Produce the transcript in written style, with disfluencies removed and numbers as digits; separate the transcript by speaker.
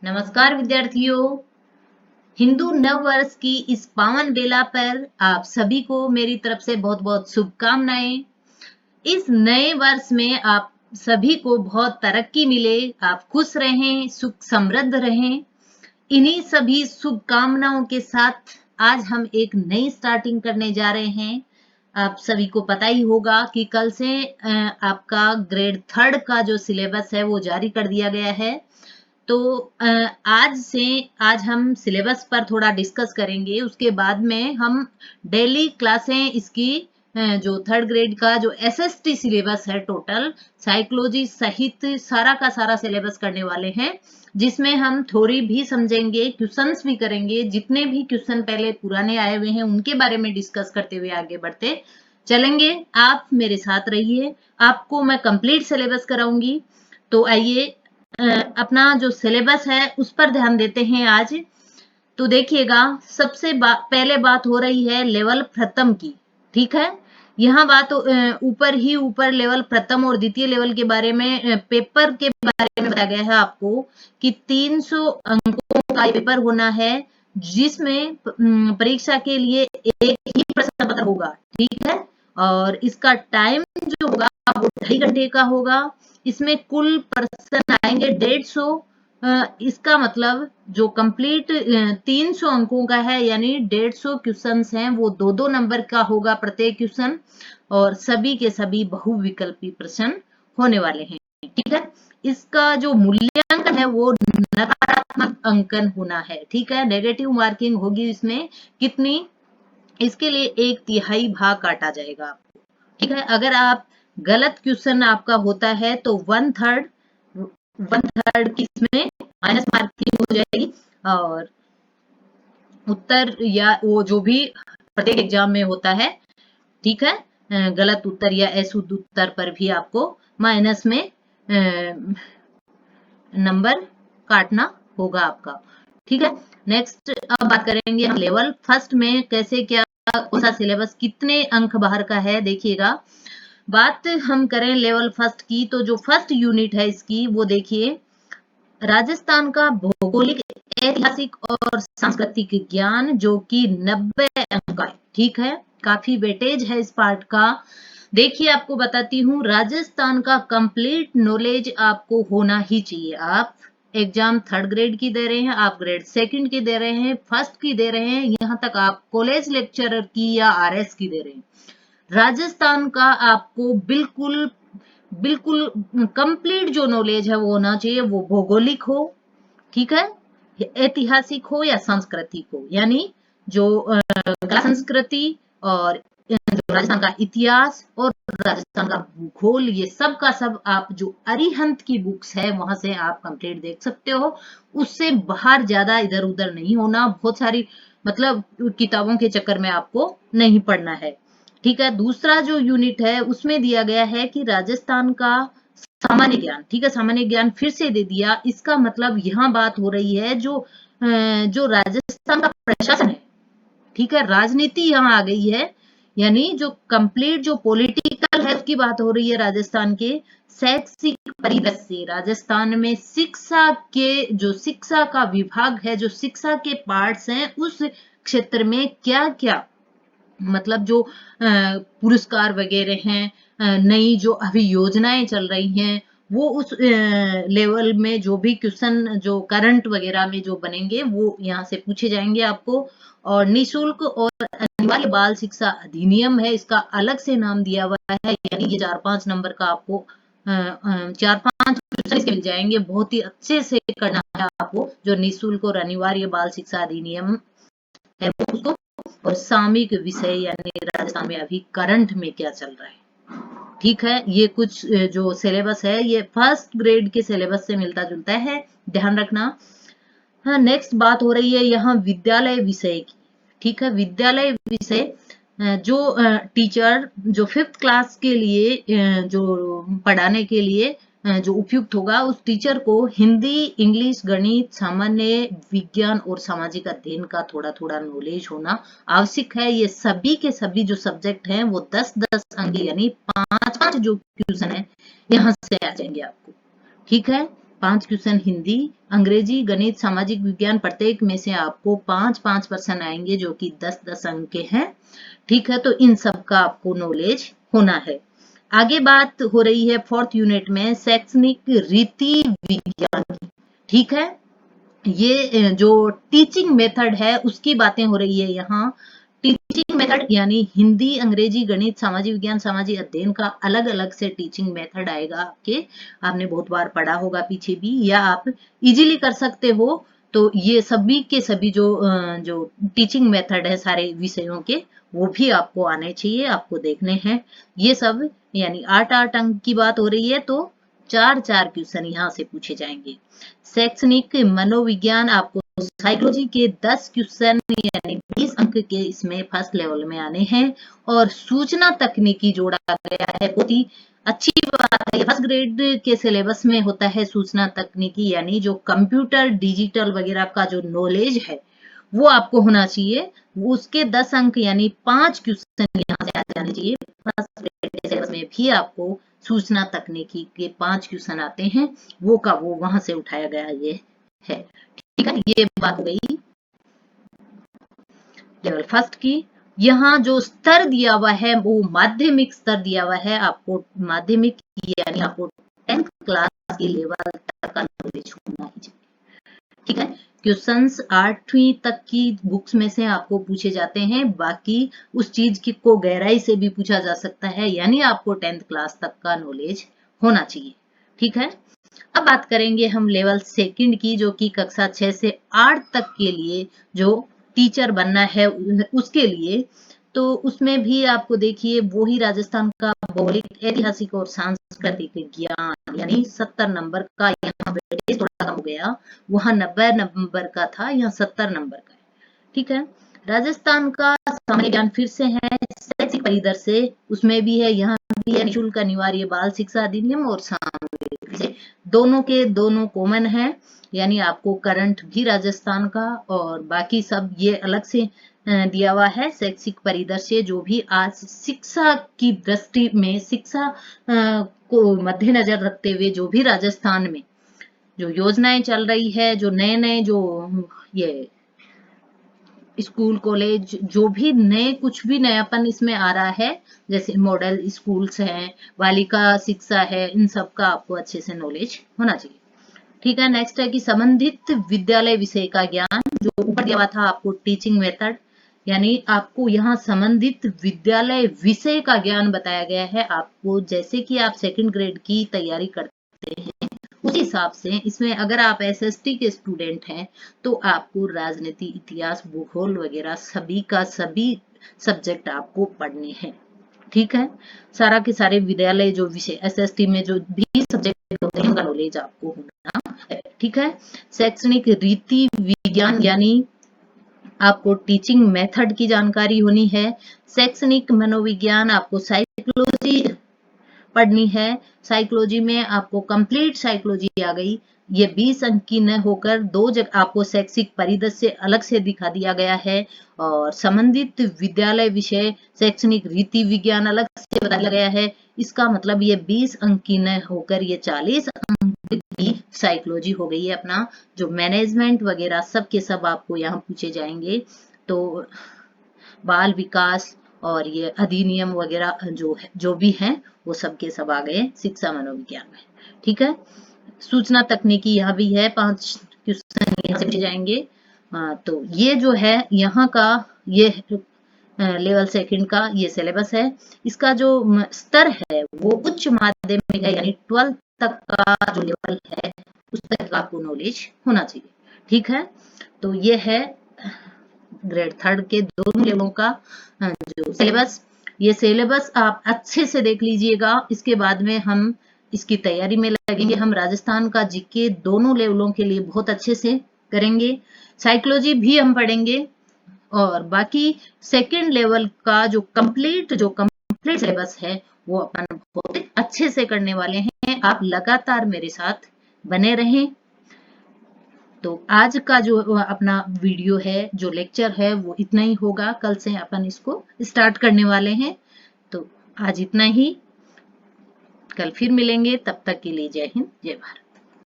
Speaker 1: नमस्कार विद्यार्थियों। हिंदू नव वर्ष की इस पावन बेला पर आप सभी को मेरी तरफ से बहुत बहुत शुभकामनाएं। इस नए वर्ष में आप सभी को बहुत तरक्की मिले, आप खुश रहें, सुख समृद्ध रहें। इन्हीं सभी शुभकामनाओं के साथ आज हम एक नई स्टार्टिंग करने जा रहे हैं। आप सभी को पता ही होगा कि कल से आपका ग्रेड 3 का जो सिलेबस है वो जारी कर दिया गया है। तो आज हम सिलेबस पर थोड़ा डिस्कस करेंगे। उसके बाद में हम डेली क्लासें इसकी जो 3rd ग्रेड का जो एसएसटी सिलेबस है, टोटल साइकोलॉजी सहित सारा का सारा सिलेबस करने वाले हैं, जिसमें हम थ्योरी भी समझेंगे, क्वेश्चंस भी करेंगे। जितने भी क्वेश्चन पहले पुराने आए हुए हैं उनके बारे में डिस्कस करते हुए आगे बढ़ते चलेंगे। आप मेरे साथ रहिए, आपको मैं कंप्लीट सिलेबस कराऊंगी। तो आइए अपना जो सिलेबस है उस पर ध्यान देते हैं आज। तो देखिएगा, सबसे पहले बात हो रही है लेवल प्रथम की। ठीक है, यहाँ बात ऊपर लेवल प्रथम और द्वितीय लेवल के बारे में, पेपर के बारे में बताया गया है आपको कि 300 अंकों का पेपर होना है, जिसमें परीक्षा के लिए एक ही प्रश्न पत्र होगा। ठीक है, और इसका टाइम जो होगा वो 2.5 घंटे का होगा। इसमें कुल प्रश्न आएंगे 150। इसका मतलब जो कंप्लीट 300 अंकों का है, यानी 150 क्वेश्चन हैं, वो 2-2 नंबर का होगा प्रत्येक क्वेश्चन, और सभी के सभी बहुविकल्पी प्रश्न होने वाले हैं। ठीक है, इसका जो मूल्यांकन है वो नकारात्मक अंकन होना है। ठीक है, नेगेटिव मार्किंग होगी इसमें कितनी, इसके लिए 1/3 भाग काटा जाएगा। ठीक है, अगर आप गलत क्वेश्चन आपका होता है तो 1/3 की इसमें माइनस मार्किंग हो जाएगी, और उत्तर या वो जो भी प्रत्येक एग्जाम में होता है, ठीक है, गलत उत्तर या अशुद्ध उत्तर पर भी आपको माइनस में नंबर काटना होगा आपका। ठीक है, नेक्स्ट अब बात करेंगे हम लेवल फर्स्ट में कैसे क्या कौन सा सिलेबस कितने अंक बाहर का है। देखिएगा, बात हम करें लेवल फर्स्ट की, तो जो फर्स्ट यूनिट है इसकी वो देखिए, राजस्थान का भौगोलिक, ऐतिहासिक और सांस्कृतिक ज्ञान, जो कि 90 अंक का है। ठीक है, काफी वेटेज है इस पार्ट का। देखिए, आपको बताती हूँ, राजस्थान का कंप्लीट नॉलेज आपको होना ही चाहिए। आप एग्जाम 3rd ग्रेड की दे रहे हैं, आप ग्रेड 2nd की दे रहे हैं, फर्स्ट की दे रहे हैं, यहाँ तक आप कॉलेज लेक्चरर की या आरएस की दे रहे हैं, राजस्थान का आपको बिल्कुल बिल्कुल कंप्लीट जो नॉलेज है वो होना चाहिए। वो भौगोलिक हो, ठीक है, ऐतिहासिक हो या सांस्कृतिक हो, यानी जो कला संस्कृति और जो राजस्थान का इतिहास और राजस्थान का भूगोल, ये सब का सब आप जो अरिहंत की बुक्स है वहां से आप कंप्लीट देख सकते हो। उससे बाहर ज्यादा इधर उधर नहीं होना, बहुत सारी मतलब किताबों के चक्कर में आपको नहीं पढ़ना है। ठीक है, दूसरा जो यूनिट है उसमें दिया गया है कि राजस्थान का सामान्य ज्ञान। ठीक है, सामान्य ज्ञान फिर से दे दिया। इसका मतलब यहाँ बात हो रही है जो राजस्थान का प्रशासन है, ठीक है, राजनीति यहाँ आ गई है, यानी जो कंप्लीट जो पॉलिटिकल है उसकी बात हो रही है। राजस्थान के शैक्षिक परिदृश्य, राजस्थान में शिक्षा का विभाग है, जो शिक्षा के पार्ट्स हैं, उस क्षेत्र में क्या क्या मतलब जो पुरस्कार वगैरह हैं, नई जो अभी योजनाएं चल रही हैं, वो उस लेवल में जो भी क्वेश्चन जो करंट वगैरह में जो बनेंगे वो यहाँ से पूछे जाएंगे आपको। और निशुल्क और अनिवार्य बाल शिक्षा अधिनियम है, इसका अलग से नाम दिया हुआ है, यानी ये 4-5 नंबर का आपको 4-5 क्वेश्चन इसके मिल जाएंगे। बहुत ही अच्छे से करना है आपको। जो निशुल्क और अनिवार्य बाल शिक्षा अधिनियम है उसको, और सामयिक विषय यानी राजस्थान में अभी करंट में क्या चल रहा है। ठीक है, ये कुछ जो सिलेबस है ये फर्स्ट ग्रेड के सिलेबस से मिलता जुलता है, ध्यान रखना। हाँ, नेक्स्ट बात हो रही है यहाँ विद्यालय विषय की। ठीक है, विद्यालय विषय जो टीचर जो 5th क्लास के लिए जो पढ़ाने के लिए जो उपयुक्त होगा, उस टीचर को हिंदी, इंग्लिश, गणित, सामान्य विज्ञान और सामाजिक अध्ययन का थोड़ा थोड़ा नॉलेज होना आवश्यक है। ये सभी के सभी जो सब्जेक्ट हैं वो 10-10 अंक यानी 5-5 जो क्वेश्चन है यहाँ से आ जाएंगे आपको। ठीक है, 5 क्वेश्चन हिंदी, अंग्रेजी, गणित, सामाजिक विज्ञान, प्रत्येक में से आपको 5-5% आएंगे जो कि 10-10 अंक के हैं। ठीक है, तो इन सब का आपको नॉलेज होना है। आगे बात हो रही है 4th यूनिट में शैक्षणिक रीति विज्ञान की। ठीक है, ये जो टीचिंग मेथड है उसकी बातें हो रही है यहाँ। टीचिंग मेथड यानी हिंदी, अंग्रेजी, गणित, सामाजिक विज्ञान, सामाजिक अध्ययन का अलग अलग से टीचिंग मेथड आएगा आपके। आपने बहुत बार पढ़ा होगा पीछे भी, या आप इजीली कर सकते हो। तो ये सभी के सभी जो टीचिंग मेथड है सारे विषयों के, वो भी आपको आने चाहिए, आपको देखने हैं। ये सब यानी 8-8 अंक की बात हो रही है, तो 4-4 क्वेश्चन यहाँ से पूछे जाएंगे। शैक्षणिक मनोविज्ञान आपको साइकोलॉजी के 10 क्वेश्चन यानी 20 अंक के इसमें फर्स्ट लेवल में आने हैं। और सूचना तकनीकी जोड़ा गया है, बहुत ही अच्छी बात है। फर्स्ट ग्रेड के सिलेबस में होता है सूचना तकनीकी, यानी जो कंप्यूटर डिजिटल वगैरह का जो नॉलेज है वो आपको होना चाहिए। उसके 10 अंक यानी 5 क्वेश्चन यहाँ से आ जाने चाहिए। फर्स्ट ग्रेड के सिलेबस में भी आपको सूचना तकनीकी के 5 क्वेश्चन आते हैं, वो का वो वहां से उठाया गया ये है। ठीक है, ये बात हो गई लेवल फर्स्ट की। यहाँ जो स्तर दिया हुआ है वो माध्यमिक स्तर दिया हुआ है आपको। माध्यमिक यानी आपको 10th क्लास के लेवल तक का नॉलेज होना ही चाहिए। ठीक है, क्वेश्चंस 8वीं तक की बुक्स में से आपको पूछे जाते हैं, बाकी उस चीज की को गहराई से भी पूछा जा सकता है, यानी आपको 10th क्लास तक का नॉलेज होना चाहिए। ठीक है, अब बात करेंगे हम लेवल सेकंड की, जो कि कक्षा 6 से 8 तक के लिए जो टीचर बनना है उसके लिए। तो उसमें भी आपको देखिए वही राजस्थान का भौगोलिक, ऐतिहासिक और सांस्कृतिक ज्ञान यानी 70 नंबर का, यहाँ पे थोड़ा कम हो गया, वहां 90 नंबर का था, यहाँ 70 नंबर का है। ठीक है, राजस्थान का सामान्य ज्ञान फिर से है शैक्षिक परिदृश्य से, उसमें भी है, यहाँ भी है निःशुल्क अनिवार्य बाल शिक्षा अधिनियम और दोनों के दोनों कॉमन है, यानी आपको करंट भी राजस्थान का और बाकी सब ये अलग से दिया हुआ है। शैक्षिक परिदृश्य जो भी आज शिक्षा की दृष्टि में, शिक्षा को मद्देनजर रखते हुए जो भी राजस्थान में जो योजनाएं चल रही है, जो नए नए जो ये स्कूल कॉलेज जो भी नए कुछ भी नयापन इसमें आ रहा है, जैसे मॉडल स्कूल्स हैं, बालिका शिक्षा है, इन सब का आपको अच्छे से नॉलेज होना चाहिए। ठीक है, नेक्स्ट है कि संबंधित विद्यालय विषय का ज्ञान, जो ऊपर दिया हुआ था आपको टीचिंग मेथड, यानी आपको यहाँ संबंधित विद्यालय विषय का ज्ञान बताया गया है। आपको जैसे कि आप सेकंड ग्रेड की तैयारी करते हैं उसी हिसाब से इसमें अगर आप एसएसटी के स्टूडेंट हैं तो आपको राजनीति, इतिहास, भूगोल वगैरह सभी का सभी सब्जेक्ट आपको पढ़ने हैं। ठीक है, सारा के सारे विद्यालय जो विषय एसएसटी में जो भी सब्जेक्ट होते हैं उनका नॉलेज आपको होना है। ठीक है, शैक्षणिक रीति विज्ञान यानी आपको टीचिंग मेथड की जानकारी होनी है। शैक्षणिक मनोविज्ञान आपको साइकोलॉजी पढ़नी है। साइकोलॉजी में आपको कंप्लीट साइकोलॉजी आ गई, ये 20 अंक की न होकर 2 जगह आपको शैक्षिक परिदृश्य अलग से दिखा दिया गया है और संबंधित विद्यालय विषय शैक्षणिक रीति विज्ञान अलग से बता दिया गया है। इसका मतलब ये 20 अंक की न होकर ये 40 अंक की साइकोलॉजी हो गई है। अपना जो मैनेजमेंट वगैरह सब के सब आपको यहाँ पूछे जाएंगे। तो बाल विकास और ये अधिनियम वगैरह जो भी हैं वो सब के सब आ गए शिक्षा मनोविज्ञान में। ठीक है, सूचना तकनीकी यहाँ भी है, 5 क्वेश्चन यहाँ से पूछे जाएंगे। तो ये जो है यहाँ का ये लेवल सेकंड का ये सिलेबस है। इसका जो स्तर है वो उच्च माध्यमिक है, यानी 12th तक का जो लेवल है उस तक का आपको नॉलेज होना चाहिए। ठीक है, तो ये है ग्रेड थर्ड के दोनों लेवलों का जो सिलेबस। ये सिलेबस आप अच्छे से देख लीजिएगा, इसके बाद में हम इसकी तैयारी में लगेंगे। हम राजस्थान का जीके दोनों लेवलों के लिए बहुत अच्छे से करेंगे। साइकोलॉजी भी हम पढ़ेंगे और बाकी सेकंड लेवल का जो कंप्लीट सिलेबस है वो अपन बहुत अच्छे से करने वाले हैं। आप लगातार मेरे साथ बने रहें। तो आज का जो अपना वीडियो है, जो लेक्चर है वो इतना ही होगा। कल से अपन इसको स्टार्ट करने वाले हैं। तो आज इतना ही, कल फिर मिलेंगे। तब तक के लिए जय हिंद, जय भारत।